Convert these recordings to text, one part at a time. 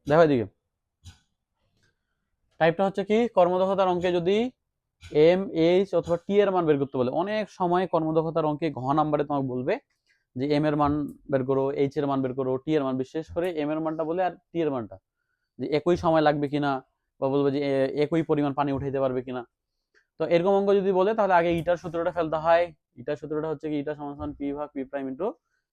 দেখো এদিকে, টাইপটা হচ্ছে কি, কর্মদক্ষতার অঙ্কে যদি এম এইচ অথবা টি এর মান বের করতে বলে, অনেক সময় কর্মদক্ষতার অঙ্কে ঘ নাম্বারে তোমাকে বলবে যে এম এর মান বের করো, এইচ এর মান বের করো, টি এর মান, বিশেষ করে এম এর মানটা বলে আর টি এর মানটা, যে একই সময় লাগবে কিনা, বা বলবে যে একই পরিমাণ পানি উঠাইতে পারবে কিনা। তো এরকম অঙ্ক যদি বলে তাহলে আগে ইটার সূত্রটা ফেলতে হয়। ইটার সূত্রটা হচ্ছে কি, ইটা সমান সমান পি ভাগ পি প্রাইম ইন্টু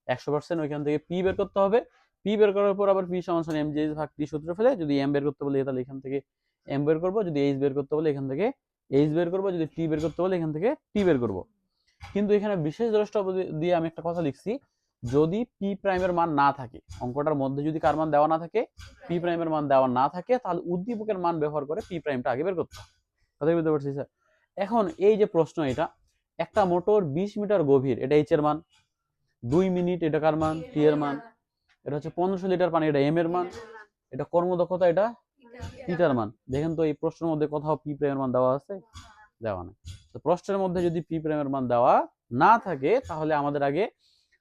100%, ওইখান থেকে পি বের করতে হবে। পি বের করার পর আবার পি সমান সমান এম জি ভাগ টি সূত্র ফেলে যদি এম বের করতে বলে তাহলে এখান থেকে এম বের করবো, যদি এইচ বের করতে বলে এখান থেকে এইচ বের করবো, যদি টি বের করতে বলে এখান থেকে টি বের করবো। কিন্তু এখানে বিশেষ দ্রষ্টব্য দিয়ে আমি একটা কথা লিখছি, যদি পি প্রাইমের মান না থাকে, অঙ্কটার মধ্যে যদি কার মান দেওয়া না থাকে, পি প্রাইমের মান দেওয়া না থাকে, তাহলে উদ্দীপকের মান ব্যবহার করে পি প্রাইমটা আগে বের করতে হবে। কথা বুঝতে পারছি স্যার? এখন এই যে প্রশ্ন, এটা একটা মোটর 20 মিটার গভীর, এটা এইচ এর মান, 2 মিনিট, এটা কার মান, টি এর মান, এটা হচ্ছে 1500 লিটার পানি, এটা এম এর মান, এটা কর্মদক্ষতা, এটা ইটার মান। দেখেন তো এই প্রশ্নের মধ্যে কোথাও পি প্রাইমের মান দেওয়া আছে? দেওয়া নেই। তো প্রশ্নের মধ্যে যদি পি প্রাইমের মান দেওয়া না থাকে তাহলে আমাদের আগে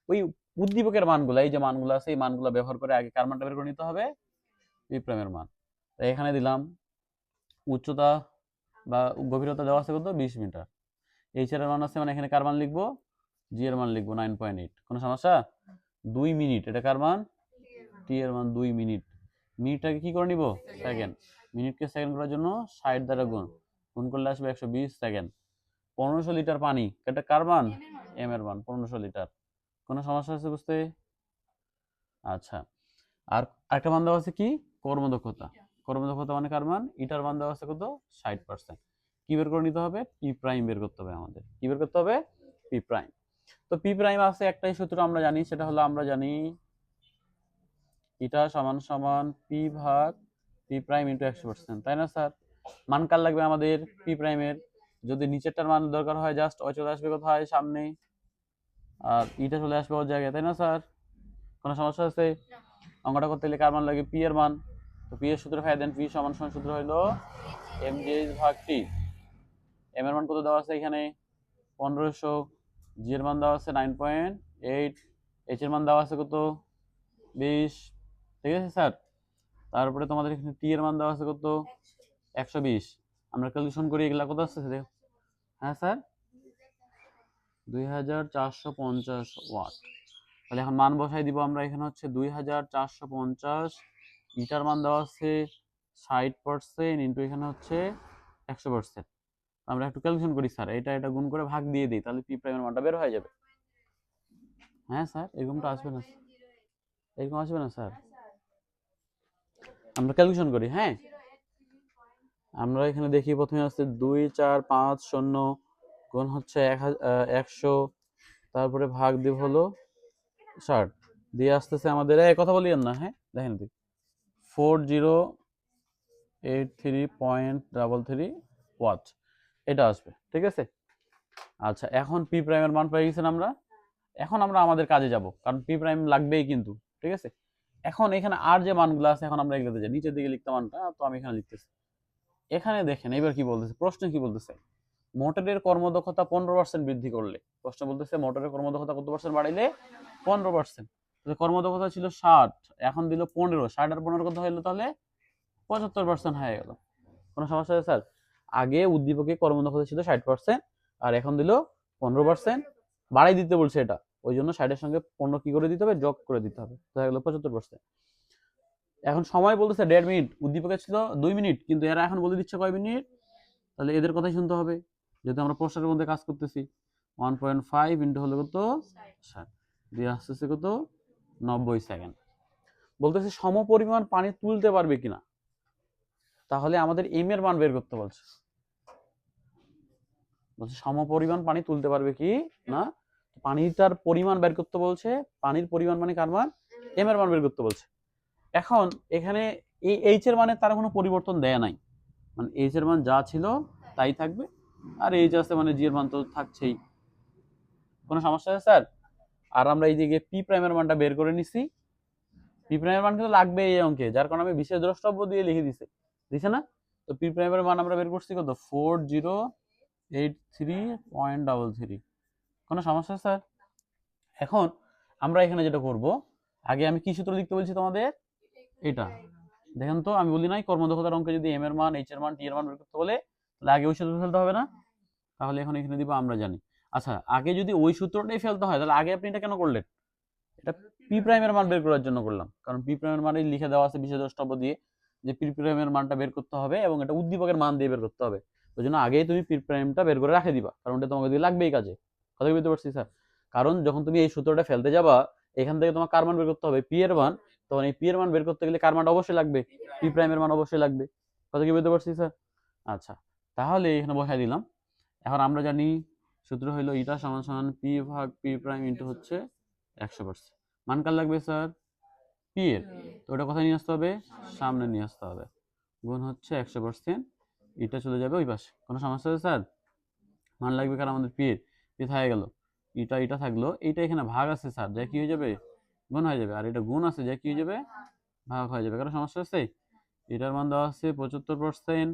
ওই উদ্দীপকের মানগুলো, এই যে মানগুলো আছে এই মানগুলো ব্যবহার করে আগে কার মানটা বের করে নিতে হবে, পি প্রাইমের মান। এখানে দিলাম উচ্চতা বা গভীরতা দেওয়া আছে কত, 20 মিটার। এইচ এর মান আছে, মানে এখানে কার মান লিখবো, জি এর মান লিখবো 9.8। কোনো সমস্যা? 2 মিনিট, এটা কার মান, টি এর মান 2 মিনিট। মিনিটটাকে কি করে নিব, সেকেন্ড। মিনিটকে সেকেন্ড করার জন্য 60 দ্বারা গুণ, গুণ করলে আসবে 120 সেকেন্ড। 1500 লিটার পানি, এটা কার মান, এম এর মান 1500 লিটার। কোনো সমস্যা আছে বুঝতে? আচ্ছা, আর আরেকটা মান দেওয়া আছে কি, কর্মদক্ষতা। কর্মদক্ষতা মানে কার মান, ইটার মান দেওয়া আছে কত, 60%। কি বের করে নিতে হবে, পি প্রাইম বের করতে হবে আমাদের। কি বের করতে হবে, পি প্রাইম। তো পি প্রাইম আছে একটাই সূত্র আমরা জানি, সেটা হলো আমরা জানি ইটা সমান সমান পি ভাগ পি প্রাইম ইন্টু 100%, তাই না স্যার? মান কার লাগবে আমাদের, পি প্রাইমের। যদি নিচেরটার মান দরকার হয় জাস্ট ও চলে আসবে কোথায়, সামনে, আর ইটা চলে আসবে ওর জায়গায়, তাই না স্যার? কোনো সমস্যা আছে? অঙ্কটা করতে গেলে কার মান লাগে, পি এর মান। তো পি এর সূত্র ফাই দেন, পি সমান সমান সূত্র হলো এম জি ভাগ টি। এম এর মান কত দেওয়া আছে এখানে, 1500। জি এর মান দেওয়া আছে 9.8। এইচ এর মান দেওয়া আছে কত, 20। ঠিক আছে স্যার? তারপরে তোমাদের এখানে টি এর মান দেওয়া আছে কত, 120। আমরা ক্যালকুলেশন করি এগুলা কত আসছে দেখো। হ্যাঁ স্যার, 2450 ওয়াট। তাহলে এখন মান বসাই দিব আমরা, এখানে হচ্ছে 2450, ইটার মান দেওয়া আছে 60% ইন্টু এখানে হচ্ছে 100%। আমরা একটু ক্যালকুলেশন করি স্যার, এটা গুণ করে ভাগ দিয়ে দিই, তাহলে পি প্রাইমের মানটা বের হয়ে যাবে। হ্যাঁ স্যার, এরকমটা আসবে না, এরকম আসবে না স্যার, আমরা ক্যালকুলেশন করি। হ্যাঁ, আমরা এখানে দেখি প্রথমে আসছে 2450 গুণ হচ্ছে 100, তারপরে ভাগ দিব হলো 60, দিয়ে আসতেছে আমাদের, কথা বলিয়েন না, হ্যাঁ দেখেন 4083.33 ওয়াট, এটা আসবে। ঠিক আছে? আচ্ছা, এখন পি প্রাইমের মান পেয়ে গেছেন আমরা। এখন আমরা আমাদের কাজে যাব, কারণ পি প্রাইম লাগবেই কিন্তু। ঠিক আছে? এখন এখানে আর যে মানগুলো আছে এখন আমরা এগুলোতে যাই, নিচের দিকে লিখতে মানটা, তো আমি এখানে লিখতেছি। এখানে দেখেন এবার কি বলতেছে, প্রশ্ন কি বলতেছে, মোটরের কর্মদক্ষতা 15% বৃদ্ধি করলে, প্রশ্ন বলতেছে মোটরের কর্মদক্ষতা কত পার্সেন্ট বাড়াইলে, 15%। কর্মদক্ষতা ছিল 60, এখন দিল 15, 60 আর 15 কত হইলো, তাহলে 75% হয়ে গেল। কোনো সমস্যা আছে স্যার? আগে উদ্দীপকে কর্মদক্ষতা ছিল 60% আর এখন দিল 15%, বাড়াই দিতে বলছে এটা, ওই জন্য 60 এর সঙ্গে 15 কি করে দিতে হবে, যোগ করে দিতে হবে, হয়ে গেল 75%। এখন সময় বলতেছে 1.5 মিনিট, উদ্দীপকে ছিল 2 মিনিট, কিন্তু এরা এখন বলে দিচ্ছে কয় মিনিট, তাহলে এদের কথাই শুনতে হবে, যেহেতু আমরা প্রশ্নের মধ্যে কাজ করতেছি। 1.5 ইন্টু হলো কত, 60, দিয়ে আসতেছে কত, 90 সেকেন্ড। বলতেছে সম পরিমাণ পানি তুলতে পারবে কিনা, তাহলে আমাদের এম এর মান বের করতে বলছে। বলছে সম পরিমাণ পানি তুলতে পারবে কি না, পানিটার পরিমাণ বের করতে বলছে। পানির পরিমাণ মানে কার মান, এম এর মান বের করতে বলছে। এখন এখানে এই এইচ এর মানে তার কোনো পরিবর্তন দেয়া নাই, মানে এইচ এর মান যা ছিল তাই থাকবে, আর এইচ আছে মানে জি এর মান তো থাকছেই। কোনো সমস্যা আছে স্যার? আর আমরা এই দিকে পি প্রাইমের মানটা বের করে নিছি। পি প্রাইমের মান কিন্তু লাগবে এই অঙ্কে, যার কারণে আমি বিশেষ দ্রষ্টব্য দিয়ে লিখে দিছে না। তো পি প্রাইমের মান আমরা বের করছি কত, 4083.33। কোনো সমস্যা স্যার? এখন আমরা এখানে যেটা করব, আগে আমি কি সূত্র লিখতে বলছি তোমাদের, এটা দেখেন তো, আমি বলি নাই কর্মদক্ষতার অঙ্কে যদি এম এর মান, এইচ এর মান, টি এর মান বের করতে বলে তাহলে আগে ওই সূত্র ফেলতে হবে না? তাহলে এখন এখানে দিব আমরা জানি। আচ্ছা, আগে যদি ওই সূত্রটাই ফেলতে হয় তাহলে আগে আপনি এটা কেন করলেন? এটা পি প্রাইমের মান বের করার জন্য করলাম, কারণ পি প্রাইমের মানই লিখে দেওয়া আছে বিশেষ দ্রষ্টব্য দিয়ে যে পি প্রাইমের মানটা বের করতে হবে এবং এটা উদ্দীপকের মান দিয়ে বের করতে হবে। ওই জন্য আগেই তুমি পি প্রাইমটা বের করে রাখে দিবা, কারণ এটা তোমাকে দিয়ে লাগবেই কাজে। কথা বুঝতে পারছি স্যার? কারণ যখন তুমি এই সূত্রটা ফেলতে যাবা, এখান থেকে তোমার কার মান বের করতে হবে? পি এর মান। তখন এই পি এর মান বের করতে গেলে কার মানটা অবশ্যই লাগবে? পি প্রাইমের মান অবশ্যই লাগবে। কথা কি বুঝতে পারছি স্যার? আচ্ছা, তাহলে এখানে বসাই দিলাম। এখন আমরা জানি সূত্র হলো ইটা সমান সমান পি ভাগ পি প্রাইম ইন্টু হচ্ছে 100%। মান কার লাগবে স্যার? পি এর। তো ওটা কোথায় নিয়ে আসতে হবে? সামনে নিয়ে আসতে হবে। গুণ হচ্ছে 100%, এটা চলে যাবে ওই পাশে। কোনো সমস্যা আছে স্যার? মান লাগবে কার? আমাদের পি এর। পি থাকে গেল, এটা থাকলো, এইটা এখানে ভাগ আছে স্যার, যা কি হয়ে যাবে? গুণ হয়ে যাবে। আর এটা গুণ আছে, যা কি হয়ে যাবে? ভাগ হয়ে যাবে। কারো সমস্যা আছে? এটার মান দেওয়া আছে 75%,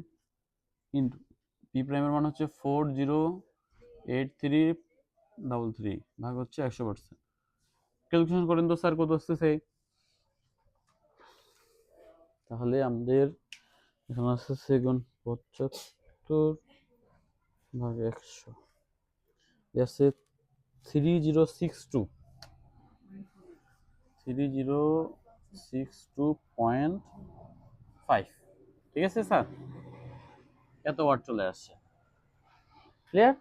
ইন্টু পি প্রাইমের মান হচ্ছে 408333 ভাগ হচ্ছে 100%। ক্যালকুলেশন করেন তো স্যার কত আসতেছে? তাহলে আমাদের এখানে আসতেছে গুণ 75 ভাগ 100 আছে 3062 3062.5। ঠিক আছে স্যার? এত ওয়াট চলে আসছে। ক্লিয়ার?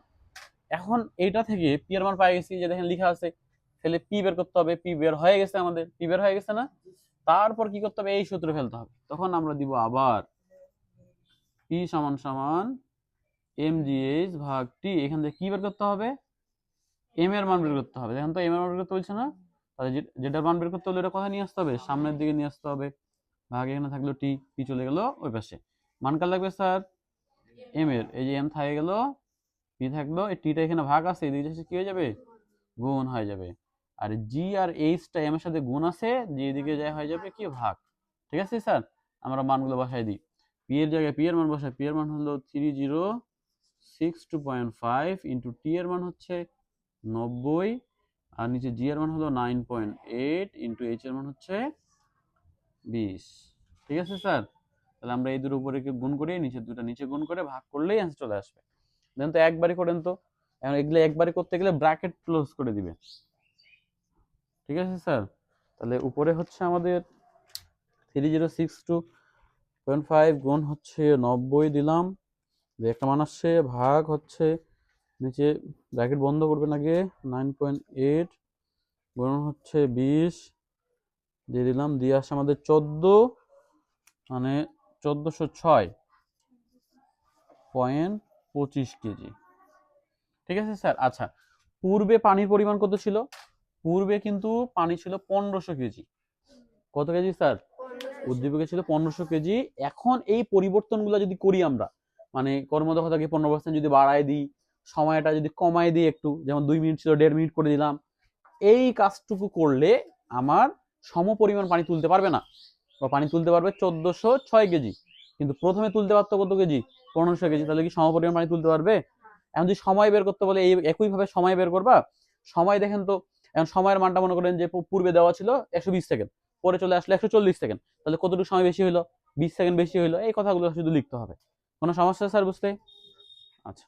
এখন এইটা থেকে পি এর মান পাই গেছি, যে দেখেন লেখা আছে, তাহলে পি বের করতে হবে। পি বের হয়ে গেছে, আমাদের পি বের হয়ে গেছে না? তারপর কি করতে হবে? এই সূত্র ফেলতে হবে। তখন আমরা দিব আবার পি সমান সমান এম জি এইচ ভাগ টি। এখান থেকে কি বের করতে হবে? এম এর মান বের করতে হবে। দেখেন তো, এম এর মান বের করতে বলছে না? তাহলে যেটার মান বের করতে হলে এটা কোথায় নিয়ে আসতে হবে? সামনের দিকে নিয়ে আসতে হবে। ভাগ এখানে থাকলো টি, পি চলে গেল ওই পাশে। মান কার লাগবে স্যার? এম এর। এই যে এম থাকে গেল, পি থাকলো, এই টিটা এখানে ভাগ আছে, এদিকে কি হয়ে যাবে? গুণ হয়ে যাবে। আর জি আর এইচটা এম এর সাথে গুণ আছে, জি এদিকে যায় হয়ে যাবে কি? ভাগ। ঠিক আছে স্যার? আমরা মানগুলো বসাই দিই। পি এর জায়গায় পি এর মান বসাই। পি এর মান হলো 3062.5 ইন্টু টি এর মান হচ্ছে 90, আর নিচে জি এর মান হলো 9.8 ইন্টু এইচ এর মান হচ্ছে 20। ঠিক আছে স্যার? তাহলে আমরা এই দুটোর উপরে গুণ করে নিচে দুটো নিচে গুণ করে ভাগ করলেই অ্যান্সার চলে আসবে। দেন তো একবারই করেন তো। এখন এগুলো একবারই করতে গেলে ব্র্যাকেট ক্লোজ করে দিবে। ঠিক আছে স্যার? তাহলে উপরে হচ্ছে আমাদের 3062.5 গুণ হচ্ছে 90 দিলাম, একটা মান আসছে, ভাগ হচ্ছে নিচে ব্র্যাকেট বন্ধ করবেন আগে, 9.8 গুণ হচ্ছে 20 দিয়ে দিলাম, দিয়ে আসছে আমাদের 14, মানে 1406.25 কেজি। ঠিক আছে স্যার? আচ্ছা, পূর্বে পানির পরিমাণ কত ছিল? পূর্বে কিন্তু পানি ছিল 1500 কেজি। কত কেজি স্যার? উদ্দীপকে ছিল 1500 কেজি। এখন এই পরিবর্তনগুলো যদি করি আমরা, মানে কর্মদক্ষতাকে 15% যদি বাড়ায় দিই, সময়টা যদি কমায় দিই একটু, যেমন 2 মিনিট ছিল 1.5 মিনিট করে দিলাম, এই কাজটুকু করলে আমার সম পরিমাণ পানি তুলতে পারবে না, বা পানি তুলতে পারবে 1406 কেজি। কিন্তু প্রথমে তুলতে পারতো কত কেজি? 1500 কেজি। তাহলে কি সম পরিমাণ পানি তুলতে পারবে? এখন যদি সময় বের করতে বলে, এই একইভাবে সময় বের করবা। সময় দেখেন তো, এখন সময়ের মানটা মনে করেন যে পূর্বে দেওয়া ছিল 120 সেকেন্ড, পরে চলে আসলো 140 সেকেন্ড, তাহলে কতটুকু সময় বেশি হলো? 20 সেকেন্ড বেশি হলো। এই কথাগুলো শুধু লিখতে হবে। কোনো সমস্যা স্যার বুঝতে? আচ্ছা।